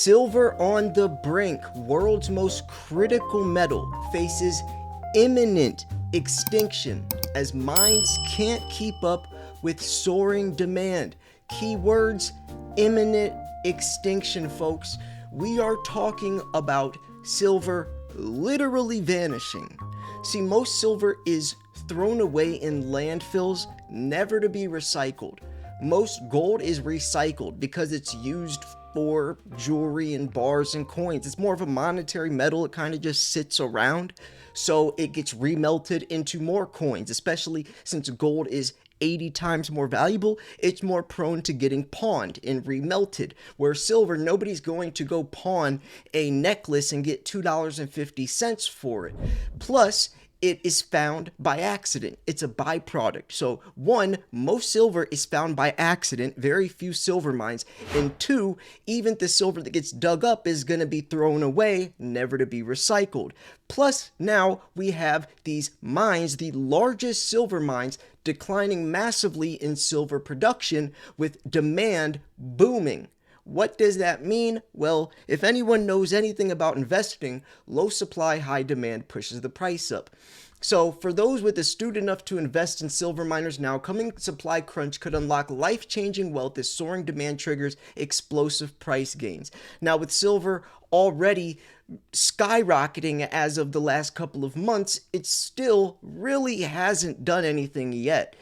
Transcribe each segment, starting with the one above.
Silver on the brink, world's most critical metal, faces imminent extinction as mines can't keep up with soaring demand. Keywords: imminent extinction, folks. We are talking about silver literally vanishing. See, most silver is thrown away in landfills, never to be recycled. Most gold is recycled because it's used for jewelry and bars and coins. It's more of a monetary metal. It kind of just sits around. So it gets remelted into more coins, especially since gold is 80 times more valuable. It's more prone to getting pawned and remelted. Where silver, nobody's going to go pawn a necklace and get $2.50 for it. Plus, it is found by accident. It's a byproduct. So one, most silver is found by accident, very few silver mines. And two, even the silver that gets dug up is going to be thrown away, never to be recycled. Plus, now we have these mines, the largest silver mines, declining massively in silver production with demand booming. What does that mean? Well, if anyone knows anything about investing, low supply, high demand pushes the price up. So for those with astute enough to invest in silver miners now, coming supply crunch could unlock life-changing wealth as soaring demand triggers explosive price gains. Now with silver already skyrocketing as of the last couple of months, it still really hasn't done anything yet.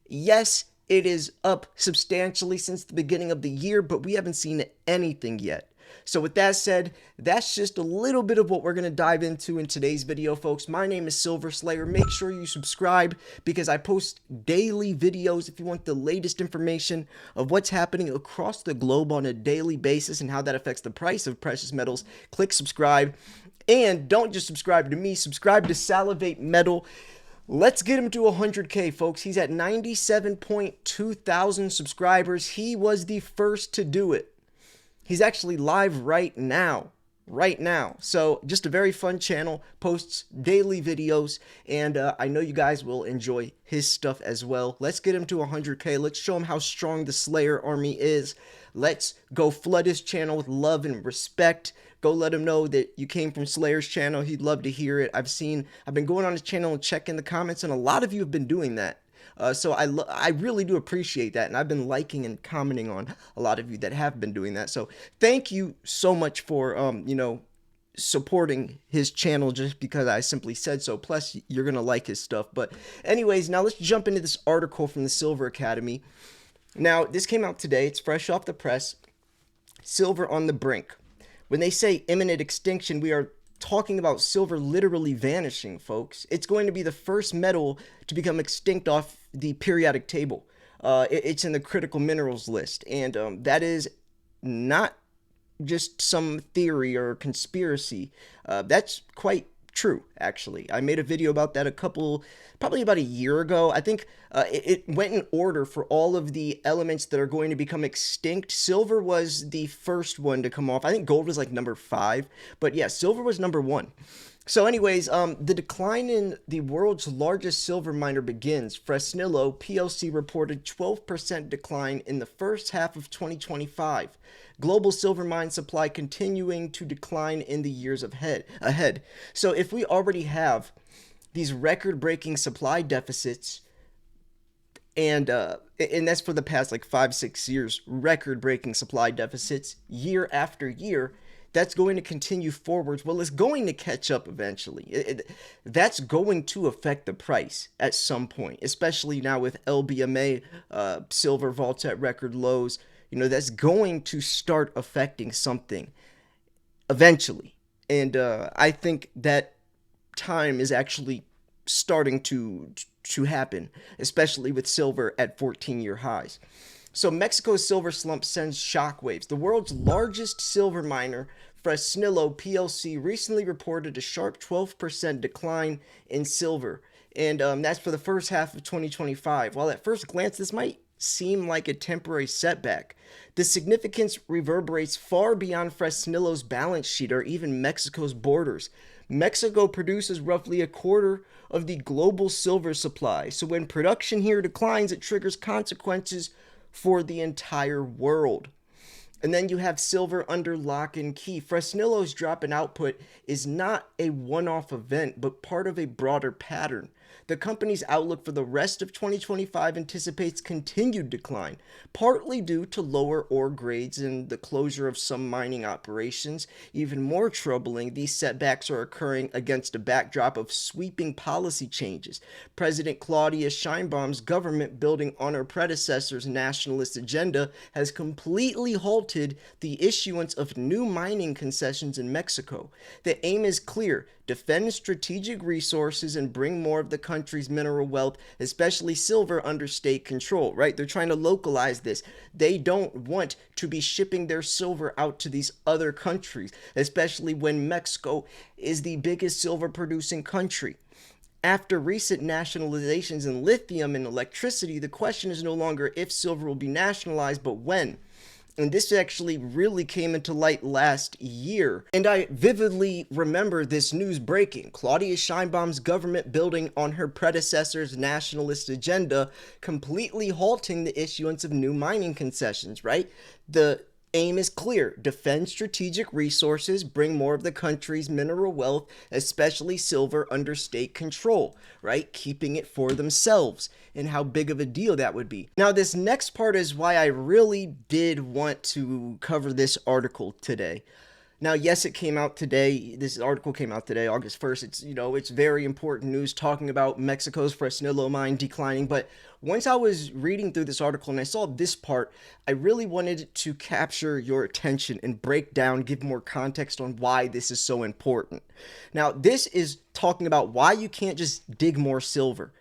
Yes, it is up substantially since the beginning of the year, but we haven't seen anything yet. So with that said, that's just a little bit of what we're going to dive into in today's video, folks. My name is Silver Slayer. Make sure you subscribe because I post daily videos if you want the latest information of what's happening across the globe on a daily basis and how that affects the price of precious metals. Click subscribe, and don't just subscribe to me, subscribe to Salivate Metal. Let's get him to 100K, folks. He's at 97.2 thousand subscribers. He was the first to do it. He's actually live right now. So just a very fun channel, posts daily videos, and I know you guys will enjoy his stuff as well. Let's get him to 100K. Let's show him how strong the Slayer army is. Let's go flood his channel with love and respect. Go let him know that you came from Slayer's channel. He'd love to hear it. I've been going on his channel and checking the comments, and a lot of you have been doing that. So I really do appreciate that, and I've been liking and commenting on a lot of you that have been doing that. So thank you so much for supporting his channel just because I simply said so. Plus, you're gonna like his stuff. But anyways, now let's jump into this article from the Silver Academy. Now, this came out today. It's fresh off the press. Silver on the brink. When they say imminent extinction, we are talking about silver literally vanishing, folks. It's going to be the first metal to become extinct off the periodic table. It's in the critical minerals list, and that is not just some theory or conspiracy. That's quite true, actually. I made a video about that probably about a year ago. I think it went in order for all of the elements that are going to become extinct. Silver was the first one to come off. I think gold was like number 5, but yeah, silver was number 1. So anyways, the decline in the world's largest silver miner begins. Fresnillo PLC reported 12% decline in the first half of 2025. Global silver mine supply continuing to decline in the years ahead. So if we already have these record-breaking supply deficits, and that's for the past like 5-6 years, record-breaking supply deficits year after year, that's going to continue forwards. Well, it's going to catch up eventually. That's going to affect the price at some point, especially now with LBMA silver vaults at record lows. You know, that's going to start affecting something eventually. And I think that time is actually starting to happen, especially with silver at 14-year highs. So Mexico's silver slump sends shockwaves. The world's largest silver miner, Fresnillo PLC, recently reported a sharp 12% decline in silver. And that's for the first half of 2025. While at first glance, this might seem like a temporary setback, the significance reverberates far beyond Fresnillo's balance sheet or even Mexico's borders. Mexico produces roughly a quarter of the global silver supply. So when production here declines, it triggers consequences for the entire world. And then you have silver under lock and key. Fresnillo's drop in output is not a one-off event, but part of a broader pattern. The company's outlook for the rest of 2025 anticipates continued decline, partly due to lower ore grades and the closure of some mining operations. Even more troubling, these setbacks are occurring against a backdrop of sweeping policy changes. President Claudia Sheinbaum's government, building on her predecessor's nationalist agenda, has completely halted the issuance of new mining concessions in Mexico. The aim is clear: defend strategic resources and bring more of the country's mineral wealth, especially silver, under state control, right? They're trying to localize this. They don't want to be shipping their silver out to these other countries, especially when Mexico is the biggest silver producing country. After recent nationalizations in lithium and electricity, the question is no longer if silver will be nationalized, but when. And this actually really came into light last year. And I vividly remember this news breaking. Claudia Sheinbaum's government, building on her predecessor's nationalist agenda, completely halting the issuance of new mining concessions, right? The aim is clear: defend strategic resources, bring more of the country's mineral wealth, especially silver, under state control, right? Keeping it for themselves, and how big of a deal that would be. Now, this next part is why I really did want to cover this article today. Now, yes, it came out today. This article came out today, August 1st. It's very important news talking about Mexico's Fresnillo mine declining. But once I was reading through this article and I saw this part, I really wanted to capture your attention and break down, give more context on why this is so important. Now, this is talking about why you can't just dig more silver.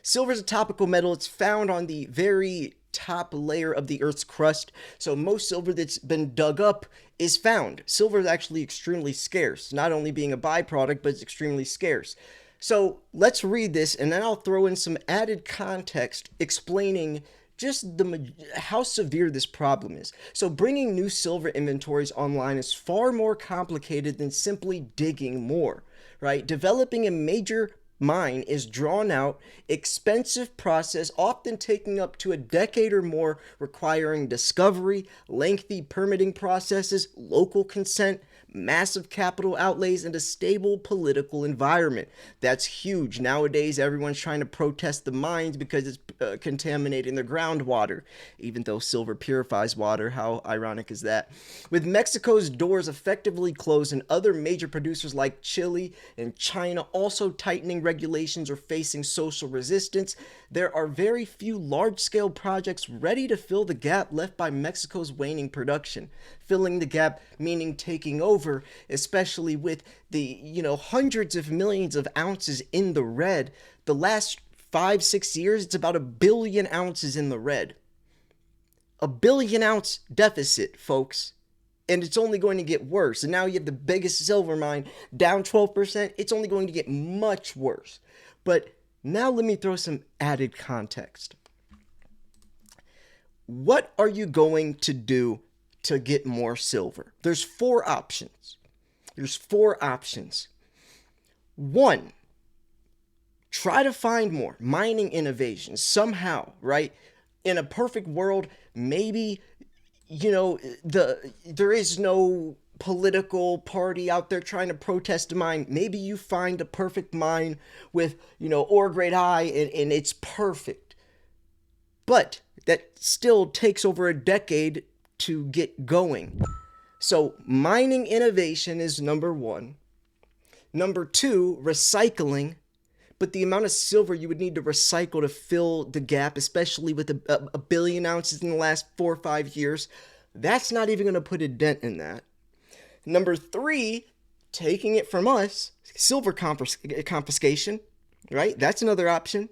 Silver is a topical metal. It's found on the very top layer of the Earth's crust. So most silver that's been dug up is found. Silver is actually extremely scarce, not only being a byproduct, but it's extremely scarce. So let's read this, and then I'll throw in some added context explaining just how severe this problem is. So bringing new silver inventories online is far more complicated than simply digging more, right? Developing a major mine is drawn out, expensive process, often taking up to a decade or more, requiring discovery, lengthy permitting processes, local consent, massive capital outlays, and a stable political environment. That's huge. Nowadays, everyone's trying to protest the mines because it's contaminating the groundwater, even though silver purifies water. How ironic is that? With Mexico's doors effectively closed and other major producers like Chile and China also tightening regulations or facing social resistance, there are very few large-scale projects ready to fill the gap left by Mexico's waning production. Filling the gap meaning taking over, especially with the, hundreds of millions of ounces in the red. The last 5-6 years, it's about 1 billion ounces in the red. 1 billion ounce deficit, folks. And it's only going to get worse. And now you have the biggest silver mine down 12%. It's only going to get much worse. But now let me throw some added context. What are you going to do to get more silver? There's 4 options. There's 4 options. 1, try to find more mining innovations somehow, right? In a perfect world, maybe, there is no political party out there trying to protest a mine. Maybe you find a perfect mine with, ore grade high and it's perfect. But that still takes over a decade to get going. So mining innovation is number 1. Number 2, recycling. But the amount of silver you would need to recycle to fill the gap, especially with a billion ounces in the last 4 or 5 years, that's not even going to put a dent in that. Number 3, taking it from us, silver confiscation, right? That's another option.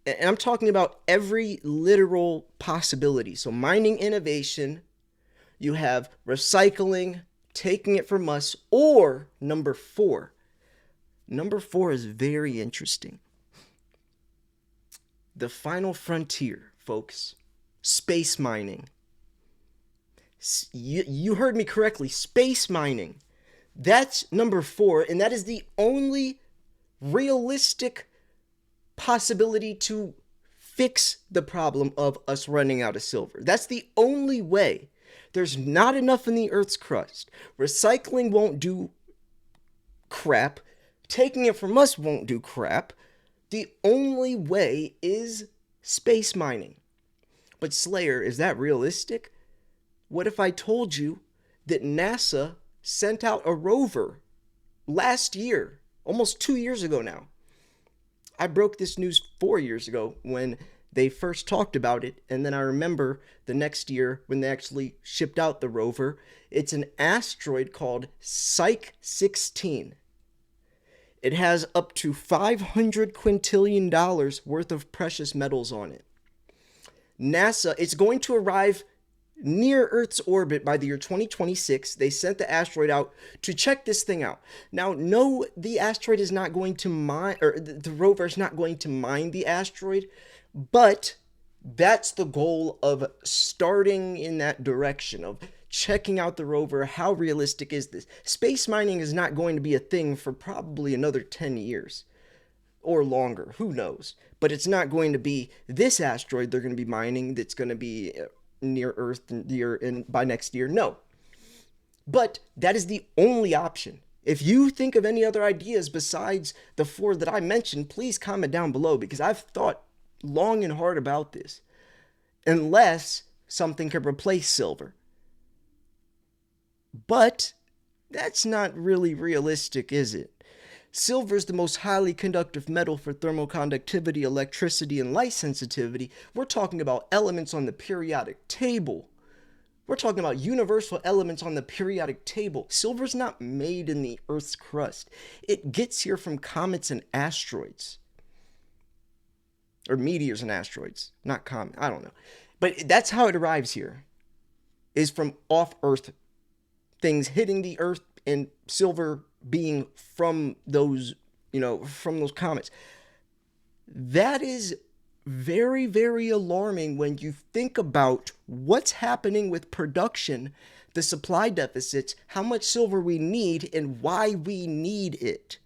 And I'm talking about every literal possibility. So mining innovation, you have recycling, taking it from us, or number 4. Number 4 is very interesting. The final frontier, folks. Space mining. You heard me correctly. Space mining. That's number 4, and that is the only realistic possibility to fix the problem of us running out of silver. That's the only way There's not enough in the Earth's crust. Recycling won't do crap. Taking it from us won't do crap. The only way is space mining. But Slayer, is that realistic? What if I told you that NASA sent out a rover last year, almost 2 years ago now? I broke this news 4 years ago when they first talked about it, and then I remember the next year when they actually shipped out the rover. It's an asteroid called Psyche 16. It has up to $500 quintillion worth of precious metals on it. NASA, it's going to arrive near Earth's orbit by the year 2026. They sent the asteroid out to check this thing out. Now, no, the asteroid is not going to mine, or the rover is not going to mine the asteroid, but that's the goal of starting in that direction, of checking out the rover. How realistic is this? Space mining is not going to be a thing for probably another 10 years or longer. Who knows? But it's not going to be this asteroid they're going to be mining that's going to be near Earth and by next year. No. But that is the only option. If you think of any other ideas besides the 4 that I mentioned, please comment down below, because I've thought long and hard about this. Unless something could replace silver. But that's not really realistic, is it? Silver is the most highly conductive metal for thermoconductivity, electricity, and light sensitivity. We're talking about elements on the periodic table. We're talking about universal elements on the periodic table. Silver's not made in the Earth's crust. It gets here from comets and asteroids. Or meteors and asteroids. Not comets. I don't know. But that's how it arrives here. Is from off-Earth things hitting the Earth and silver being from those, from those comets. That is very, very alarming when you think about what's happening with production, the supply deficits, how much silver we need, and why we need it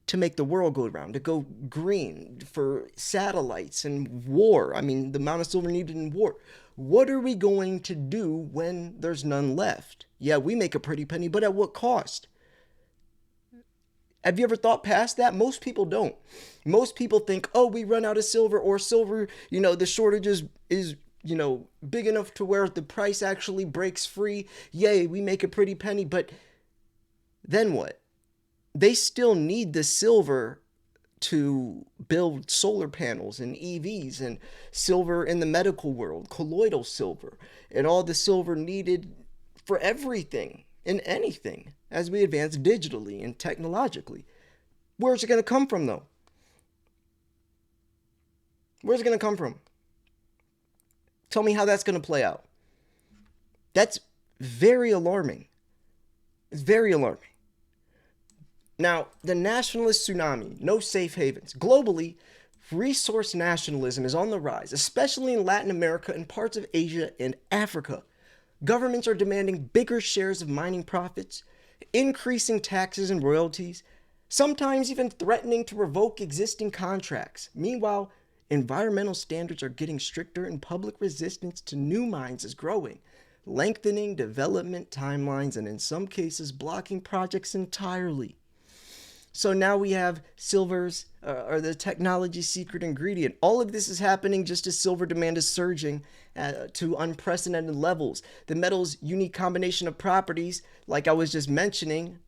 to make the world go around, to go green, for satellites and war. I mean, the amount of silver needed in war. What are we going to do when there's none left? Yeah, we make a pretty penny, but at what cost? Have you ever thought past that? Most people don't. Most people think, oh, we run out of silver, or silver, the shortage is big enough to where the price actually breaks free. Yay, we make a pretty penny, but then what? They still need the silver to build solar panels and EVs, and silver in the medical world, colloidal silver, and all the silver needed for everything and anything as we advance digitally and technologically. Where's it going to come from, though? Where's it going to come from? Tell me how that's going to play out. That's very alarming. It's very alarming. Now, the nationalist tsunami, no safe havens. Globally, resource nationalism is on the rise, especially in Latin America and parts of Asia and Africa. Governments are demanding bigger shares of mining profits, increasing taxes and royalties, sometimes even threatening to revoke existing contracts. Meanwhile, environmental standards are getting stricter and public resistance to new mines is growing, lengthening development timelines and in some cases blocking projects entirely. So now we have silvers, or the technology secret ingredient. All of this is happening just as silver demand is surging to unprecedented levels. The metal's unique combination of properties, like I was just mentioning,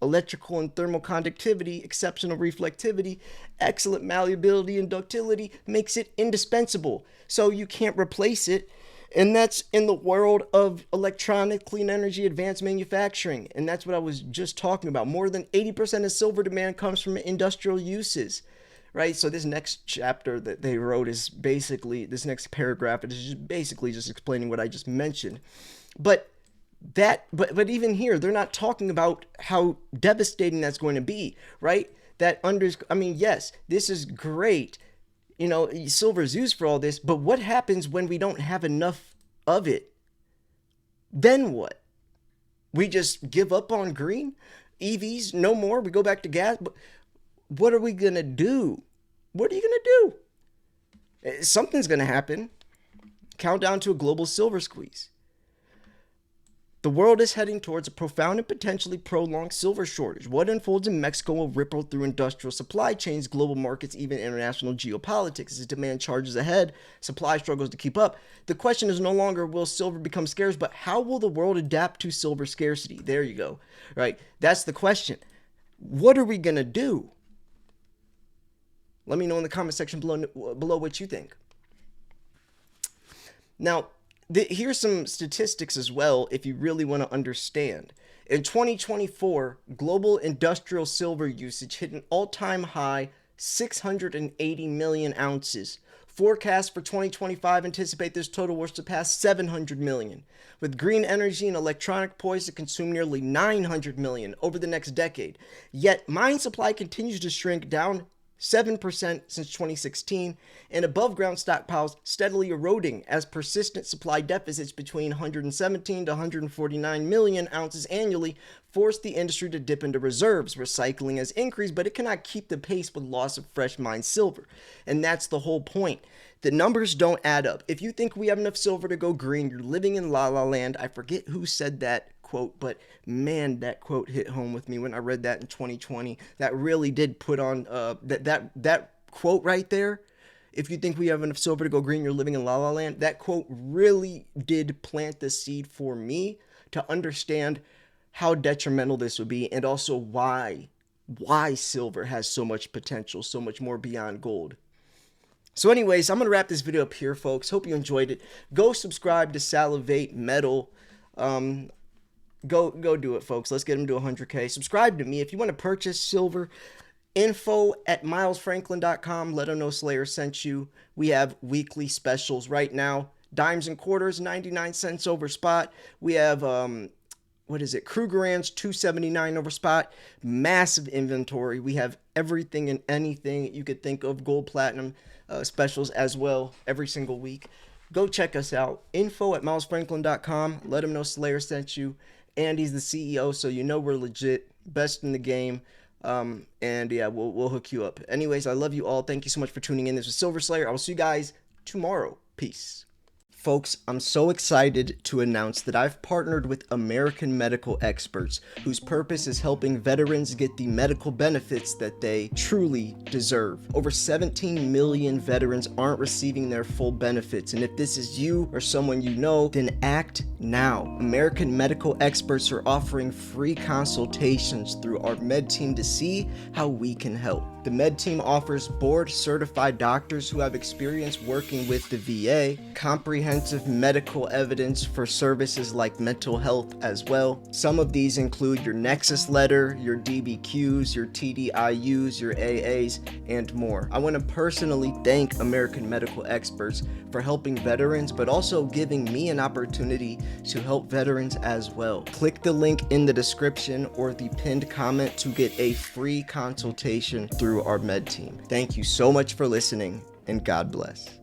electrical and thermal conductivity, exceptional reflectivity, excellent malleability and ductility, makes it indispensable. So you can't replace it. And that's in the world of electronic, clean energy, advanced manufacturing. And that's what I was just talking about. More than 80% of silver demand comes from industrial uses, right? So this next chapter that they wrote is basically, this next paragraph, it is just basically just explaining what I just mentioned. But even here, they're not talking about how devastating that's going to be, right? Yes, this is great. Silver is used for all this, but what happens when we don't have enough of it? Then what? We just give up on green? EVs, no more? We go back to gas? But what are we going to do? What are you going to do? Something's going to happen. Countdown to a global silver squeeze. The world is heading towards a profound and potentially prolonged silver shortage. What unfolds in Mexico will ripple through industrial supply chains, global markets, even international geopolitics. As demand charges ahead, supply struggles to keep up. The question is no longer will silver become scarce, but how will the world adapt to silver scarcity? There you go. Right? That's the question. What are we going to do? Let me know in the comment section below what you think. Now, here's some statistics as well if you really want to understand. In 2024, global industrial silver usage hit an all-time high 680 million ounces. Forecasts for 2025 anticipate this total will surpass 700 million, with green energy and electronic poised to consume nearly 900 million over the next decade. Yet, mine supply continues to shrink, down 7% since 2016, and above ground stockpiles steadily eroding as persistent supply deficits between 117 to 149 million ounces annually force the industry to dip into reserves. Recycling has increased, but it cannot keep the pace with loss of fresh mined silver. And that's the whole point. The numbers don't add up. If you think we have enough silver to go green, you're living in la la land. I forget who said that quote, but man, that quote hit home with me when I read that in 2020. That really did put on that quote right there. If you think we have enough silver to go green, you're living in la la land. That quote really did plant the seed for me to understand how detrimental this would be, and also why silver has so much potential, so much more beyond gold. So anyways, I'm going to wrap this video up here, folks. Hope you enjoyed it. Go subscribe to Salivate Metal. Go do it, folks. Let's get him to 100K. Subscribe to me. If you want to purchase silver, info@milesfranklin.com. Let them know Slayer sent you. We have weekly specials right now. Dimes and quarters, 99 cents over spot. We have, Krugerrands, $2.79 over spot. Massive inventory. We have everything and anything you could think of. Gold, platinum specials as well every single week. Go check us out. Info@milesfranklin.com. Let them know Slayer sent you. Andy's the CEO, so you know we're legit, best in the game. And yeah, we'll hook you up. Anyways, I love you all. Thank you so much for tuning in. This was Silver Slayer. I will see you guys tomorrow. Peace. Folks, I'm so excited to announce that I've partnered with American medical experts whose purpose is helping veterans get the medical benefits that they truly deserve. Over 17 million veterans aren't receiving their full benefits, and if this is you or someone you know, then act now. American medical experts are offering free consultations through our med team to see how we can help. The med team offers board-certified doctors who have experience working with the VA, comprehensive medical evidence for services like mental health as well. Some of these include your Nexus letter, your DBQs, your TDIUs, your AAs, and more. I want to personally thank American medical experts for helping veterans, but also giving me an opportunity to help veterans as well. Click the link in the description or the pinned comment to get a free consultation through our med team. Thank you so much for listening, and God bless.